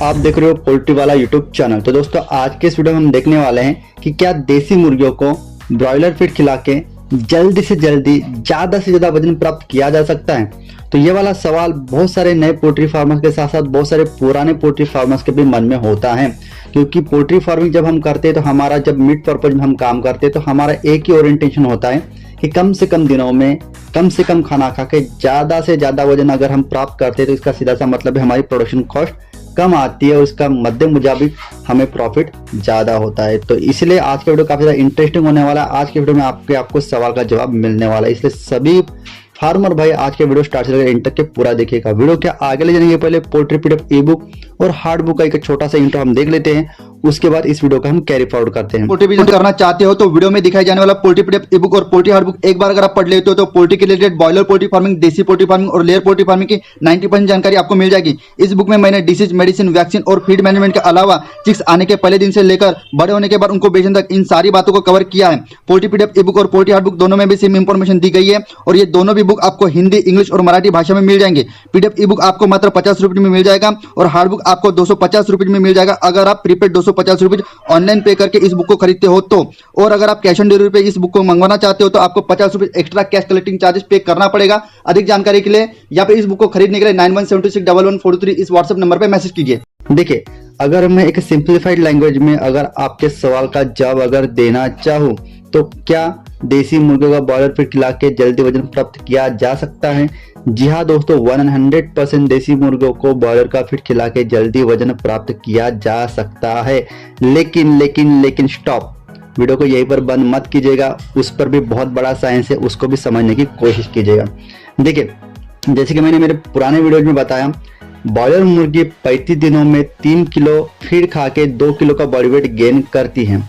आप देख रहे हो पोल्ट्री वाला यूट्यूब चैनल। तो दोस्तों आज के इस वीडियो में हम देखने वाले हैं कि क्या देसी मुर्गियों को ब्रॉयलर फीड खिला के जल्दी से जल्दी ज़्यादा से ज़्यादा वजन प्राप्त किया जा सकता है। तो ये वाला सवाल बहुत सारे नए पोल्ट्री फार्मर्स के साथ साथ बहुत सारे पुराने पोल्ट्री फार्मर्स के भी मन में होता है, क्योंकि पोल्ट्री फार्मिंग जब हम करते हैं तो हमारा जब मीट पर्पज में हम काम करते हैं तो हमारा एक ही ओरिएंटेशन होता है कि कम से कम दिनों में कम से कम खाना खा के ज़्यादा से ज़्यादा वजन अगर हम प्राप्त करते हैं तो इसका सीधा सा मतलब है हमारी प्रोडक्शन कॉस्ट कम आती है और उसका मध्य मुताबिक हमें प्रॉफिट ज़्यादा होता है। तो इसलिए आज का वीडियो काफ़ी ज़्यादा इंटरेस्टिंग होने वाला है। आज के वीडियो में आपको सवाल का जवाब मिलने वाला है, इसलिए सभी फार्मर भाई आज के वीडियो स्टार्ट से लेकर एंड तक के पूरा देखिएगा। वीडियो के आगे ले जाने पहले पोल्ट्री पीडीएफ ई बुक और हार्ड बुक का एक छोटा सा इंट्रो हम देख लेते हैं, उसके बाद इस वीडियो का हम कैरी फॉरवर्ड करते हैं। पोल्ट्री बिजनेस करना चाहते हो तो वीडियो में दिखाई जाने वाला पोल्ट्री पीडीएफ ई बुक और पोल्ट्री हार्ड बुक एक बार अगर आप पढ़ लेते हो तो पोल्ट्री के रिलेटेड बॉयलर पोल्ट्री फार्मिंग, देसी पोल्ट्री फार्मिंग और लेयर पोल्ट्री फार्मिंग की 90% जानकारी आपको मिल जाएगी। इस बुक में मैंने डिसीज, मेडिसिन, वैक्सीन और फीड मैनेजमेंट के अलावा चिक्स आने के पहले दिन से लेकर बड़े होने के बाद उनको बेचने तक इन सारी बातों को कवर किया है। पोल्ट्री पीडीएफ ई बुक और पोल्ट्री हार्ड बुक दोनों में भी सेम इंफॉर्मेशन दी गई है और ये दोनों भी बुक आपको हिंदी, इंग्लिश और मराठी भाषा में मिल जाएंगे। पीडीएफ ई बुक आपको मात्र 50 रुपये में मिल जाएगा और हार्ड बुक आपको 250 रुपये में मिल जाएगा अगर आप प्रीपेड 250 रुपये ऑनलाइन पे करके इस बुक को खरीदते हो तो। और अगर आप कैश ऑन डिलीवरी पे इस बुक को मंगवाना चाहते हो तो आपको 50 रुपये एक्स्ट्रा कैश कलेक्टिंग चार्जेस पे करना पड़ेगा। अधिक जानकारी के लिए या फिर इस बुक को खरीदने के लिए 91761143 इस व्हाट्सएप नंबर पर मैसेज कीजिए। देखिए, अगर मैं एक सिंप्लीफाइड लैंग्वेज में अगर आपके सवाल का जवाब अगर देना चाहूँ तो क्या देसी मुर्गियों का बॉयलर फीड खिला के जल्दी वजन प्राप्त किया जा सकता है? जी हाँ दोस्तों, 100% देसी मुर्गियों को बॉयलर का फीड खिला के जल्दी वजन प्राप्त किया जा सकता है। लेकिन स्टॉप, वीडियो को यहीं पर बंद मत कीजिएगा, उस पर भी बहुत बड़ा साइंस है, उसको भी समझने की कोशिश कीजिएगा। देखिए, जैसे कि मैंने मेरे पुराने वीडियो में बताया, बॉयलर मुर्गी 35 दिनों में 3 किलो फीड खा के 2 किलो का बॉडी वेट गेन करती है।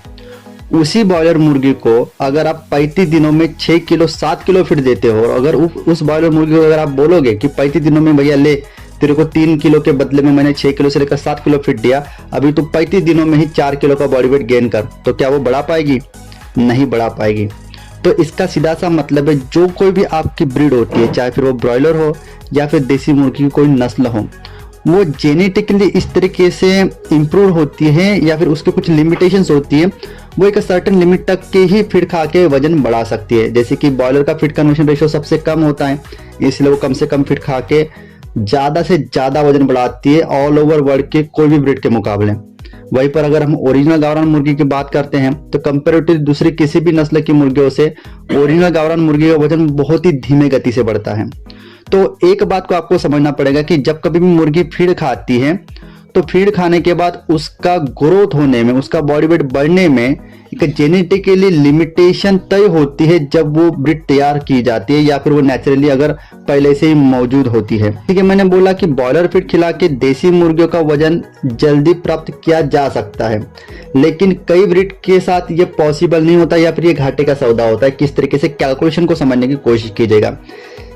उसी बॉयलर मुर्गी को अगर आप 35 दिनों में 6 किलो 7 किलो फीड देते हो और अगर उस बॉयलर मुर्गी को अगर आप बोलोगे कि 35 दिनों में भैया ले, तेरे को 3 किलो के बदले में मैंने 6 किलो से लेकर 7 किलो फीड दिया, अभी तो 35 दिनों में ही 4 किलो का बॉडी वेट गेन कर, तो क्या वो बढ़ा पाएगी? नहीं बढ़ा पाएगी। तो इसका सीधा सा मतलब है जो कोई भी आपकी ब्रीड होती है, चाहे फिर वो ब्रॉयलर हो या फिर देसी मुर्गी की कोई नस्ल हो, वो जेनेटिकली इस तरीके से इम्प्रूव होती है या फिर उसके कुछ लिमिटेशंस होती है, वो एक सर्टेन लिमिट तक के ही फीड खा के वजन बढ़ा सकती है। जैसे कि बॉयलर का फीड कन्वर्जन रेशियो सबसे कम होता है, इसलिए वो कम से कम फीड खा के ज़्यादा से ज़्यादा वजन बढ़ाती है ऑल ओवर वर्ल्ड के कोई भी ब्रीड के मुकाबले। वहीं पर अगर हम ओरिजिनल गावरान मुर्गी की बात करते हैं तो कंपेरेटिव दूसरी किसी भी नस्ल की मुर्गियों से ओरिजिनल गावरान मुर्गी का वजन बहुत ही धीमे गति से बढ़ता है। तो एक बात को आपको समझना पड़ेगा कि जब कभी भी मुर्गी फीड खाती है तो फीड खाने के बाद उसका ग्रोथ होने में, उसका बॉडी वेट बढ़ने में एक जेनेटिकली लिमिटेशन तय होती है जब वो ब्रीड तैयार की जाती है या फिर वो नेचुरली अगर पहले से ही मौजूद होती है। ठीक है, मैंने बोला कि बॉयलर फीड खिला के देसी मुर्गियों का वजन जल्दी प्राप्त किया जा सकता है, लेकिन कई ब्रीड के साथ ये पॉसिबल नहीं होता या फिर ये घाटे का सौदा होता है। किस तरीके से, कैलकुलेशन को समझने की कोशिश कीजिएगा।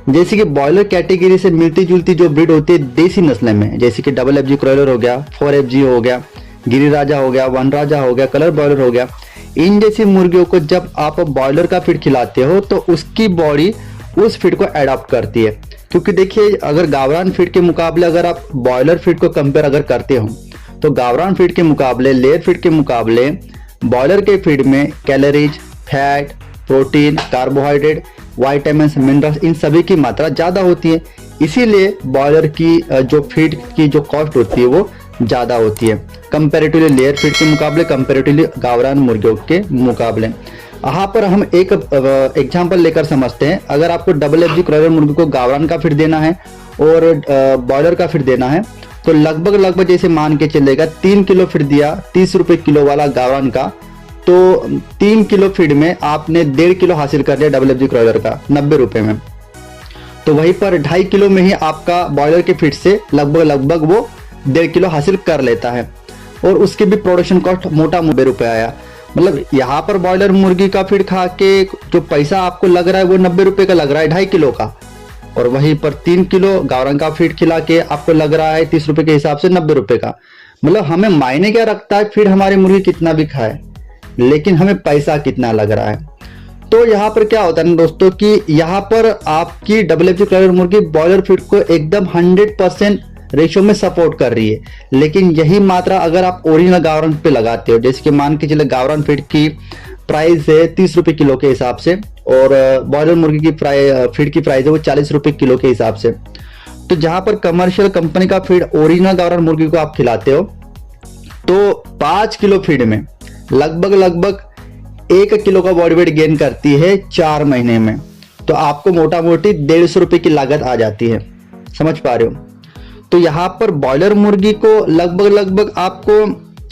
जैसे कि बॉयलर कैटेगरी से मिलती जुलती जो ब्रीड होती है देसी नस्ल में, जैसे कि डबल FG क्रॉयलर हो गया, 4FG हो गया, गिरिराजा हो गया, वनराजा हो गया, कलर बॉयलर हो गया, इन जैसी मुर्गियों को जब आप बॉयलर का फीड खिलाते हो तो उसकी बॉडी उस फीड को एडॉप्ट करती है। क्योंकि देखिए, अगर गावरान फीड के मुकाबले अगर आप बॉयलर फीड को कंपेयर अगर करते हो तो गावरान फीड के मुकाबले, लेयर फीड के मुकाबले बॉयलर के फीड में calories, fat, protein, carbohydrate, vitamins, minerals, इन सभी की मात्रा ज़्यादा होती है। इसीलिए बॉयलर की जो फीड की जो कॉस्ट होती है वो ज़्यादा होती है कंपेरेटिवली लेयर फीड के मुकाबले, कंपेरेटिवली गावरान मुर्गियों के मुकाबले। यहाँ पर हम एक एग्जांपल लेकर समझते हैं। अगर आपको डबल FG क्रॉयलर मुर्गी को गावरान का फीड देना है और बॉयलर का फीड देना है तो लगभग जैसे मान के चलेगा 3 किलो फीड दिया 30 रुपये किलो वाला गावरान का, तो 3 किलो फीड में आपने 1.5 किलो हासिल कर लिया डबल FG क्रॉयलर का 90 रुपये में। तो वहीं पर 2.5 किलो में ही आपका बॉयलर के फीड से लगभग वो 1.5 किलो हासिल कर लेता है और उसके भी प्रोडक्शन कॉस्ट मोटा 90 रुपये आया। मतलब यहाँ पर बॉयलर मुर्गी का फीड खा के जो पैसा आपको लग रहा है वो 90 रुपये का लग रहा है 2.5 किलो का, और वहीं पर 3 किलो गावरान का फीड खिला के आपको लग रहा है 30 रुपये के हिसाब से 90 रुपये का। मतलब हमें मायने क्या रखता है फीड हमारी मुर्गी कितना भी खाए, लेकिन हमें पैसा कितना लग रहा है। तो यहाँ पर क्या होता है ना दोस्तों कि यहाँ पर आपकी डबल FG क्रॉयलर मुर्गी बॉयलर फीड को एकदम 100% रेशियो में सपोर्ट कर रही है। लेकिन यही मात्रा अगर आप ओरिजिनल गावरान पे लगाते हो, जैसे कि मान के चले गावरान फीड की प्राइस है 30 रुपए किलो के हिसाब से और बॉयलर मुर्गी की फीड की प्राइस है वो 40 रुपए किलो के हिसाब से, तो जहां पर कमर्शियल कंपनी का फीड ओरिजिनल गावरान मुर्गी को आप खिलाते हो तो 5 किलो फीड में लगभग 1 किलो का बॉडी वेट गेन करती है 4 महीने में। तो आपको मोटा मोटी 150 रुपए की लागत आ जाती है, समझ पा रहे हो। तो यहाँ पर बॉयलर मुर्गी को लगभग आपको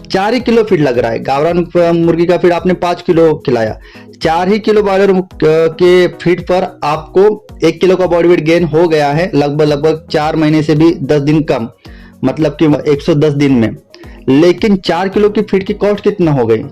4 ही किलो फीड लग रहा है। गावरान मुर्गी का फीड आपने 5 किलो खिलाया, 4 ही किलो बॉयलर के फीड पर आपको 1 किलो का बॉडी वेट गेन हो गया है, लगभग 4 महीने से भी 10 दिन कम, मतलब कि 110 दिन में। लेकिन 4 किलो की फीड की कॉस्ट कितना हो गई?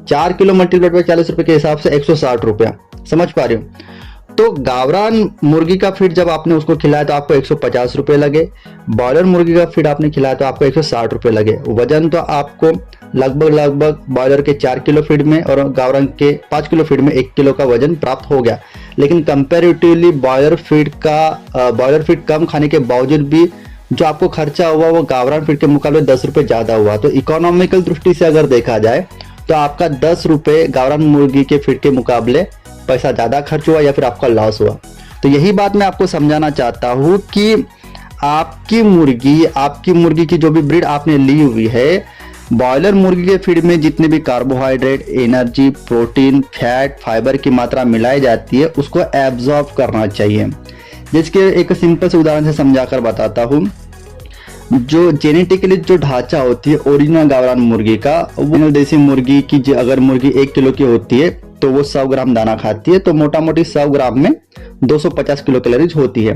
4 किलो मल्टीप्लाइड बाय 40 रुपए के हिसाब से 160 रुपया, समझ पा रहे हो। तो गावरान मुर्गी का फीड जब आपने उसको खिलाया तो आपको 150 रुपए लगे, बॉयलर मुर्गी का फीड आपने खिलाया तो आपको 160 रुपए लगे। वजन तो आपको लगभग बॉयलर के 4 किलो फीड में और गावरान के 5 किलो फीड में 1 किलो का वजन प्राप्त हो गया। लेकिन कंपेरेटिवली बॉयलर फीड कम खाने के बावजूद भी जो आपको खर्चा हुआ वो गावरान फीड के मुकाबले 10 रुपए ज्यादा हुआ। तो इकोनॉमिकल दृष्टि से अगर देखा जाए तो आपका 10 रुपए गावरान मुर्गी के फीड के मुकाबले पैसा ज्यादा खर्च हुआ या फिर आपका लॉस हुआ। तो यही बात मैं आपको समझाना चाहता हूँ कि आपकी मुर्गी की जो भी ब्रीड आपने ली हुई है, बॉयलर मुर्गी के फीड में जितने भी carbohydrate, energy, protein, fat, fibre की मात्रा मिलाई जाती है उसको एब्जॉर्ब करना चाहिए। जिसके एक सिंपल से उदाहरण से समझाकर बताता हूँ। जो जेनेटिकली जो ढांचा होती है ओरिजिनल गावरान मुर्गी का, वो देसी मुर्गी की अगर मुर्गी 1 किलो की होती है तो वो 100 ग्राम दाना खाती है, तो मोटा मोटी 100 ग्राम में 250 किलो कैलोरीज होती है।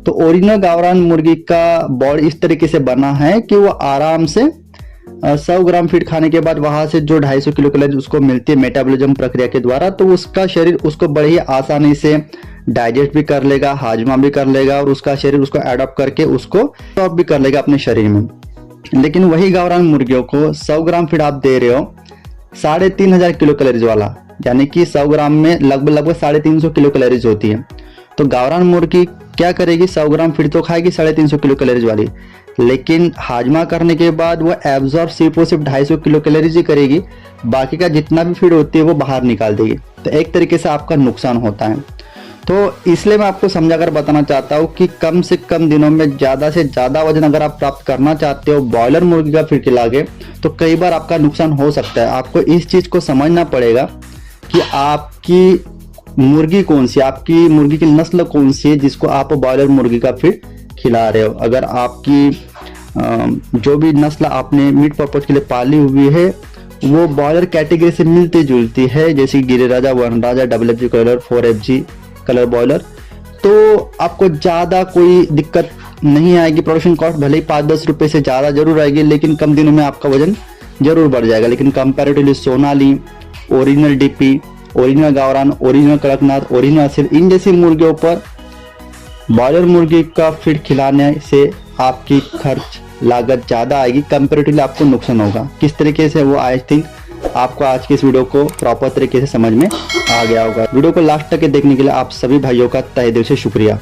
तो ओरिजिनल गावरान मुर्गी का बॉडी इस तरीके से बना है कि वो आराम से 100 ग्राम फीड खाने के बाद वहां से जो 250 किलो कैलोरी उसको मिलती है मेटाबॉलिज्म प्रक्रिया के द्वारा, तो उसका शरीर उसको बड़े ही आसानी से डाइजेस्ट भी कर लेगा, हाजमा भी कर लेगा और उसका शरीर उसको एडॉप्ट करके उसको स्टॉप भी कर लेगा अपने शरीर में। लेकिन वही गावरान मुर्गियों को 100 ग्राम फीड आप दे रहे हो 3500 किलो कैलोरीज वाला, यानी कि 100 ग्राम में लगभग 350 किलो कैलोरीज होती है। तो गावरान मुर्गी क्या करेगी? 100 ग्राम फीड तो खाएगी 350 किलो कैलोरीज वाली, लेकिन हाजमा करने के बाद वो एब्जॉर्ब सिर्फ 250 किलो कैलोरीज ही करेगी, बाकी का जितना भी फीड होती है वो बाहर निकाल देगी। तो एक तरीके से आपका नुकसान होता है। तो इसलिए मैं आपको समझाकर बताना चाहता हूँ कि कम से कम दिनों में ज्यादा से ज्यादा वजन अगर आप प्राप्त करना चाहते हो बॉयलर मुर्गी का फीड खिला के, तो कई बार आपका नुकसान हो सकता है। आपको इस चीज को समझना पड़ेगा कि आपकी मुर्गी कौन सी, आपकी मुर्गी की नस्ल कौन सी है जिसको आप बॉयलर मुर्गी का फीड खिला रहे हो। अगर आपकी जो भी नस्ल आपने मीट पर्पज के लिए पाली हुई है वो बॉयलर कैटेगरी से मिलती जुलती है, जैसे गिरिराजा, वनराजा, WFG colour, 4FG colour boiler, तो आपको ज्यादा कोई दिक्कत नहीं आएगी। प्रोडक्शन कॉस्ट भले ही 5-10 रुपए से ज्यादा जरूर आएगी, लेकिन कम दिनों में आपका वजन जरूर बढ़ जाएगा। लेकिन comparatively Sonali, original DP, original गावरान, ओरिजिनल कड़कनाथ, ओरिजिनल असील, इन जैसी मुर्गियों पर बॉयलर मुर्गी का फीड खिलाने से आपकी खर्च लागत ज्यादा आएगी, कंपैरेटिवली आपको नुकसान होगा। किस तरीके से वो आई थिंक आपको आज की इस वीडियो को प्रॉपर तरीके से समझ में आ गया होगा। वीडियो को लास्ट तक देखने के लिए आप सभी भाइयों का तहे दिल से शुक्रिया।